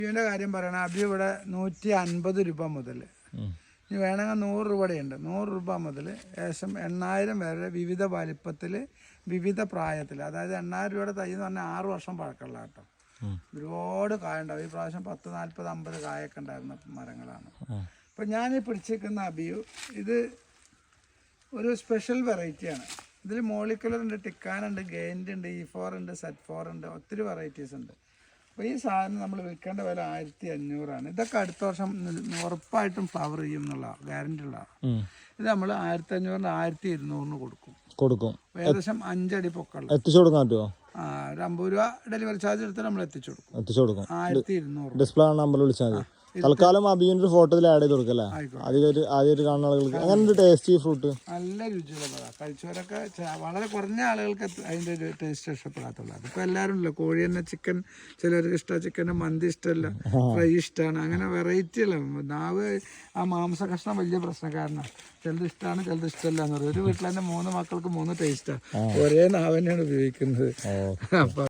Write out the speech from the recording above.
അബിയുടെ കാര്യം പറയണ അബി ഇവിടെ 150 രൂപ മുതൽ ഇനി വേണമെങ്കിൽ 100 രൂപയുണ്ട്. 100 രൂപ മുതൽ ഏകദേശം 8000 വരെ വിവിധ വലിപ്പത്തിൽ വിവിധ പ്രായത്തിൽ. അതായത് 8000 രൂപയുടെ തൈ എന്ന് പറഞ്ഞാൽ 6 വർഷം പഴക്കമുള്ള കേട്ടോ. ഒരുപാട് കായ ഉണ്ടാവും. ഈ പ്രാവശ്യം 10, 40, 50 കായൊക്കെ ഉണ്ടായിരുന്ന മരങ്ങളാണ്. അപ്പം ഞാനീ പിടിച്ചിരിക്കുന്ന അബിയു ഇത് ഒരു സ്പെഷ്യൽ വെറൈറ്റിയാണ്. ഇതിൽ മോളിക്കുലർ ഉണ്ട്, ടിക്കാനുണ്ട്, ഗെയിൻഡ് ഉണ്ട്, E4 ഉണ്ട്, Z4 ഉണ്ട്, ഒത്തിരി വെറൈറ്റീസ് ഉണ്ട്. അപ്പോൾ ഈ സാധനം നമ്മൾ വിൽക്കേണ്ട വില 1500 ഇതൊക്കെ അടുത്ത വർഷം ഉറപ്പായിട്ടും ഫ്ലവർ ചെയ്യും എന്നുള്ള ഗ്യാരണ്ടി ഉള്ളതാണ്. ഇത് നമ്മൾ 1500 1200 കൊടുക്കും. ഏകദേശം 5 അടി പൊക്കം എത്തിച്ചു കൊടുക്കാൻ പറ്റുമോ? ഒരു 50 രൂപ ഡെലിവറി ചാർജ് എടുത്താൽ നമ്മൾ എത്തിച്ചു കൊടുക്കും. 1200 ഡിസ്പ്ലേ നമ്പർ വിളിച്ചാൽ മതി. തൽക്കാലം അബിയുടെ ഫോട്ടോ ആഡ് ചെയ്ത് കൊടുക്കല്ലേ, ആദ്യമായിട്ട് കാണുന്ന ആളുകൾക്ക്. അങ്ങനെ ടേസ്റ്റി ഫ്രൂട്ട് നല്ല രുചിയുള്ള കഴിച്ചവരൊക്കെ വളരെ കുറഞ്ഞ ആളുകൾക്ക് അതിൻ്റെ ഒരു ടേസ്റ്റ് ഇഷ്ടപ്പെടാത്തുള്ളൂ. അതിപ്പോൾ എല്ലാവരും ഇല്ല. കോഴി തന്നെ ചിക്കൻ ചിലർക്ക് ഇഷ്ടമാണ്, ചിക്കൻ്റെ മന്തി ഇഷ്ടമല്ല, ഫ്രൈ ഇഷ്ടമാണ്. അങ്ങനെ വെറൈറ്റി അല്ല. നാവ് ആ മാംസ കഷ്ണം വലിയ പ്രശ്നക്കാരനാണ്. ചിലത് ഇഷ്ടമാണ്, ചിലത് ഇഷ്ടമല്ല എന്ന് പറയും. ഒരു വീട്ടിൽ തന്നെ 3 മക്കൾക്ക് 3 ടേസ്റ്റാണ്. ഒരേ നാവ് തന്നെയാണ് ഉപയോഗിക്കുന്നത്. അപ്പം